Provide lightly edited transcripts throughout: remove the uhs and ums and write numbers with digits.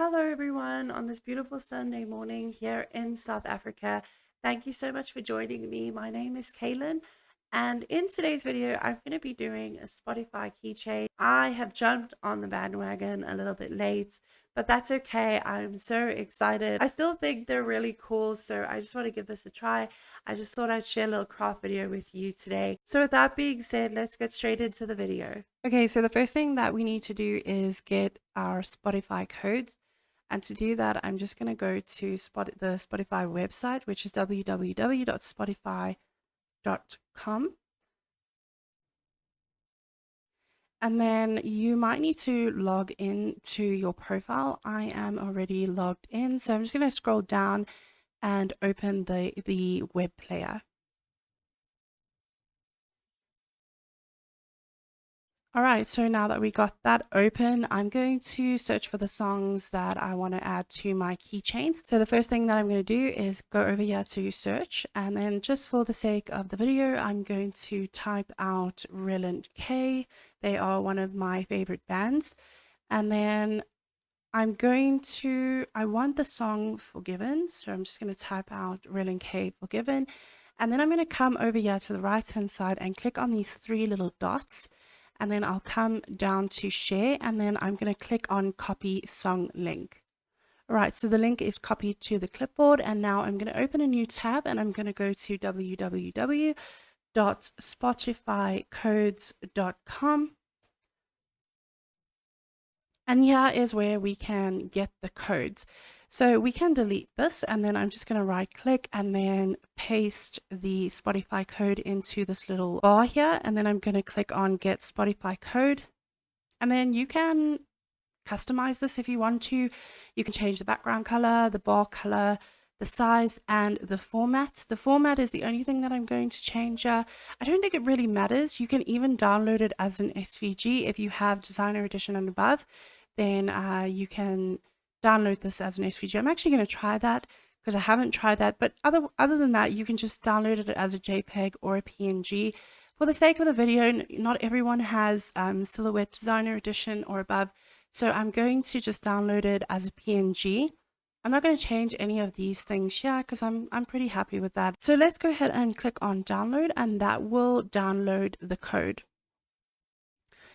Hello, everyone, on this beautiful Sunday morning here in South Africa. Thank you so much for joining me. My name is Kaylin, and in today's video, I'm going to be doing a Spotify keychain. I have jumped on the bandwagon a little bit late, but that's okay. I'm so excited. I still think they're really cool, so I just want to give this a try. I just thought I'd share a little craft video with you today. So with that being said, let's get straight into the video. Okay, so the first thing that we need to do is get our Spotify codes. And to do that, I'm just going to go to the Spotify website, which is www.spotify.com. And then you might need to log in to your profile. I am already logged in, so I'm just going to scroll down and open the web player. All right, so now that we got that open, I'm going to search for the songs that I want to add to my keychains. So the first thing that I'm going to do is go over here to search, and then just for the sake of the video, I'm going to type out Resin K. They are one of my favorite bands. And then I want the song Forgiven. So I'm just going to type out Resin K Forgiven. And then I'm going to come over here to the right hand side and click on these three little dots. And then I'll come down to share, and then I'm going to click on copy song link. All right, so the link is copied to the clipboard, and now I'm going to open a new tab, and I'm going to go to www.spotifycodes.com. And here is where we can get the codes. So we can delete this, and then I'm just going to right click and then paste the Spotify code into this little bar here. And then I'm going to click on get Spotify code. And then you can customize this if you want to. You can change the background color, the bar color, the size, and the format. The format is the only thing that I'm going to change. I don't think it really matters. You can even download it as an SVG if you have Designer Edition and above. Then you can download this as an SVG. I'm actually going to try that because I haven't tried that. But other than that, you can just download it as a JPEG or a PNG. For the sake of the video, not everyone has Silhouette Designer Edition or above. So I'm going to just download it as a PNG. I'm not going to change any of these things here because I'm pretty happy with that. So let's go ahead and click on download, and that will download the code.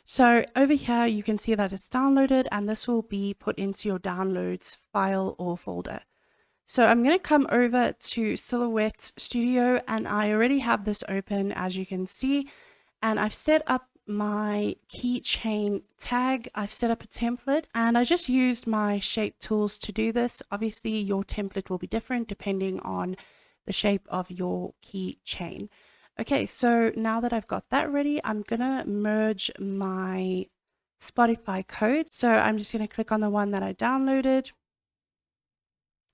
So over here, you can see that it's downloaded, and this will be put into your downloads file or folder. So I'm going to come over to Silhouette Studio, and I already have this open, as you can see, and I've set up my keychain tag. I've set up a template, and I just used my shape tools to do this. Obviously, your template will be different depending on the shape of your keychain. Okay, so now that I've got that ready, I'm gonna merge my Spotify code. So I'm just gonna click on the one that I downloaded,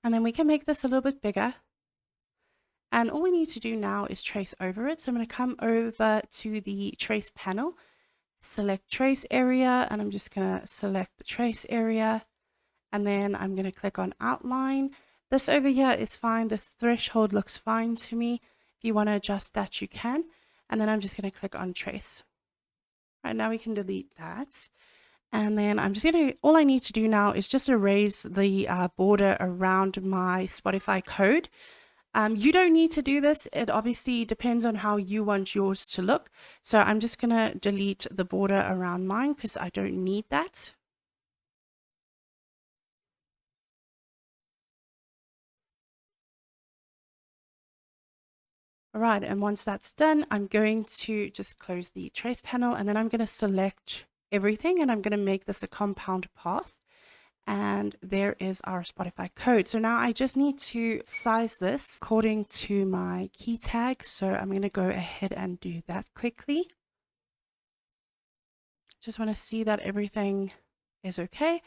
and then we can make this a little bit bigger. And all we need to do now is trace over it. So I'm gonna come over to the trace panel, select trace area, and I'm just gonna select the trace area, and then I'm gonna click on outline. This over here is fine. The threshold looks fine to me. If you want to adjust that, you can. And then I'm just going to click on trace. Right, now we can delete that. And then I'm just going to, all I need to do now is just erase the border around my Spotify code. You don't need to do this. It obviously depends on how you want yours to look. So I'm just going to delete the border around mine because I don't need that. All right, and once that's done, I'm going to just close the trace panel, and then I'm going to select everything, and I'm going to make this a compound path. And there is our Spotify code. So now I just need to size this according to my key tag. So I'm going to go ahead and do that quickly. Just want to see that everything is okay.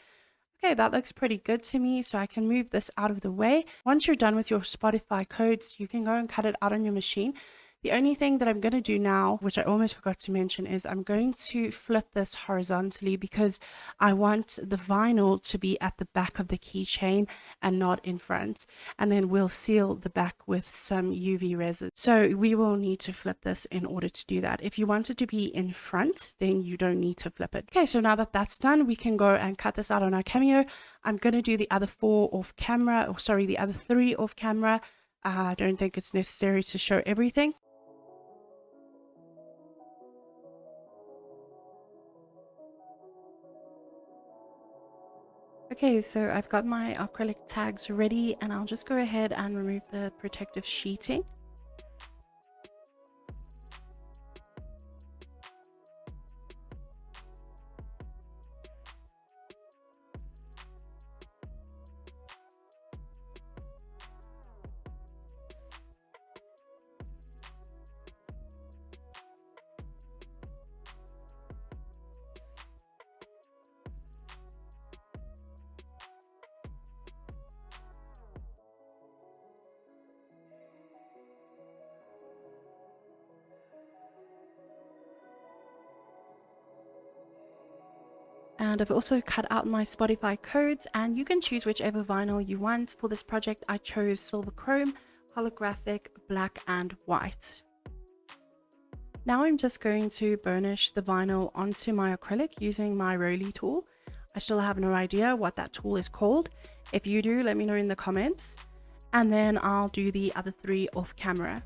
Okay, that looks pretty good to me, so I can move this out of the way. Once you're done with your Spotify codes, you can go and cut it out on your machine. The only thing that I'm going to do now, which I almost forgot to mention, is I'm going to flip this horizontally because I want the vinyl to be at the back of the keychain and not in front. And then we'll seal the back with some UV resin. So we will need to flip this in order to do that. If you want it to be in front, then you don't need to flip it. Okay, so now that that's done, we can go and cut this out on our Cameo. I'm going to do the other 4 off camera, or sorry, the other 3 off camera. I don't think it's necessary to show everything. Okay, so I've got my acrylic tags ready, and I'll just go ahead and remove the protective sheeting. And I've also cut out my Spotify codes, and you can choose whichever vinyl you want. For this project, I chose silver chrome, holographic, black, and white. Now I'm just going to burnish the vinyl onto my acrylic using my Roly tool. I still have no idea what that tool is called. If you do, let me know in the comments. And then I'll do the other 3 off camera.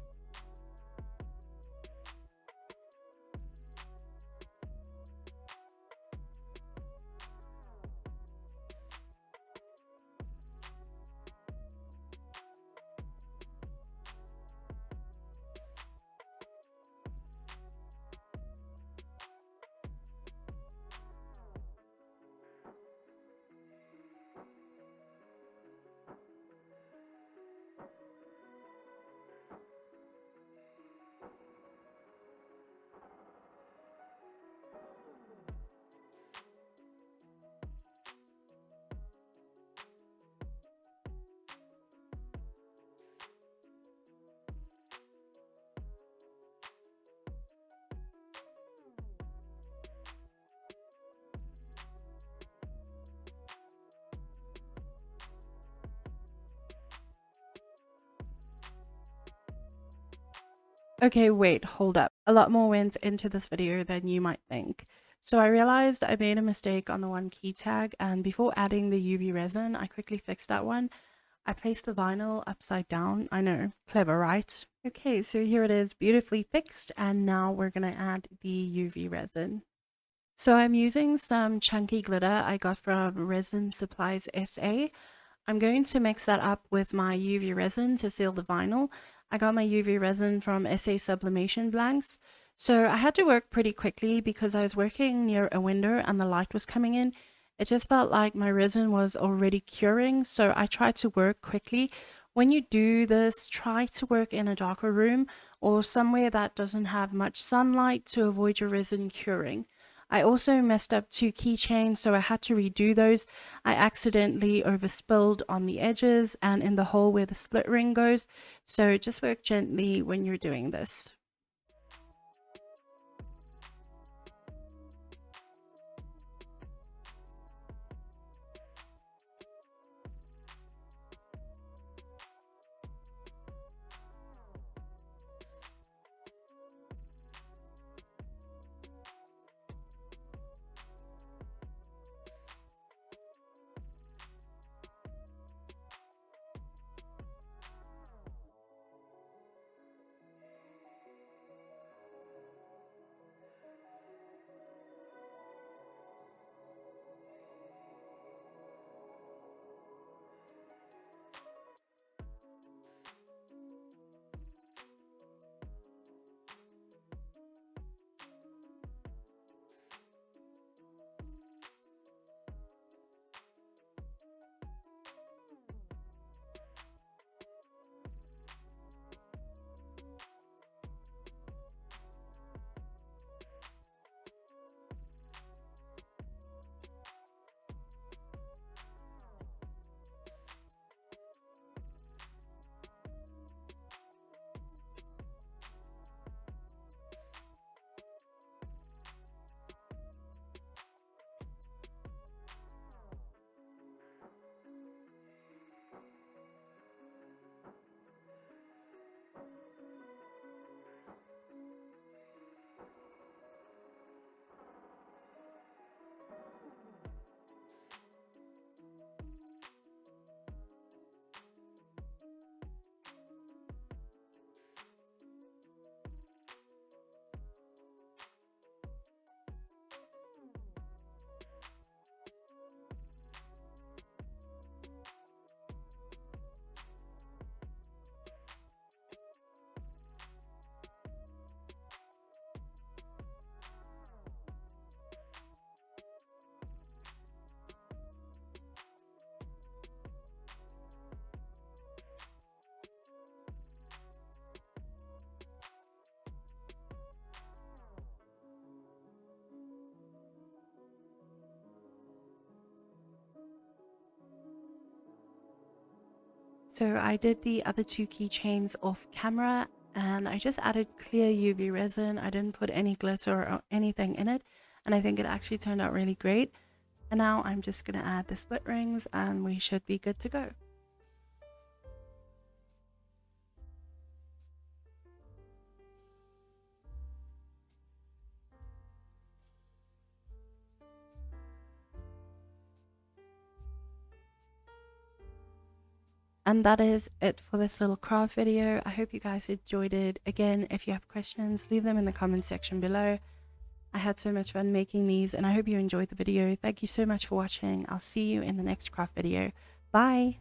Okay, wait, hold up. A lot more went into this video than you might think. So I realized I made a mistake on the one key tag, and before adding the UV resin, I quickly fixed that one. I placed the vinyl upside down. I know, clever, right? Okay, so here it is, beautifully fixed, and now we're gonna add the UV resin. So I'm using some chunky glitter I got from Resin Supplies SA. I'm going to mix that up with my UV resin to seal the vinyl. I got my UV resin from SA Sublimation Blanks. So I had to work pretty quickly because I was working near a window and the light was coming in. It just felt like my resin was already curing, so I tried to work quickly. When you do this, try to work in a darker room or somewhere that doesn't have much sunlight to avoid your resin curing. I also messed up 2 keychains, so I had to redo those. I accidentally overspilled on the edges and in the hole where the split ring goes, so just work gently when you're doing this. So I did the other 2 keychains off camera, and I just added clear UV resin. I didn't put any glitter or anything in it, and I think it actually turned out really great. And now I'm just going to add the split rings and we should be good to go. And that is it for this little craft video. I hope you guys enjoyed it. Again, if you have questions, leave them in the comment section below. I had so much fun making these, and I hope you enjoyed the video. Thank you so much for watching. I'll see you in the next craft video. Bye!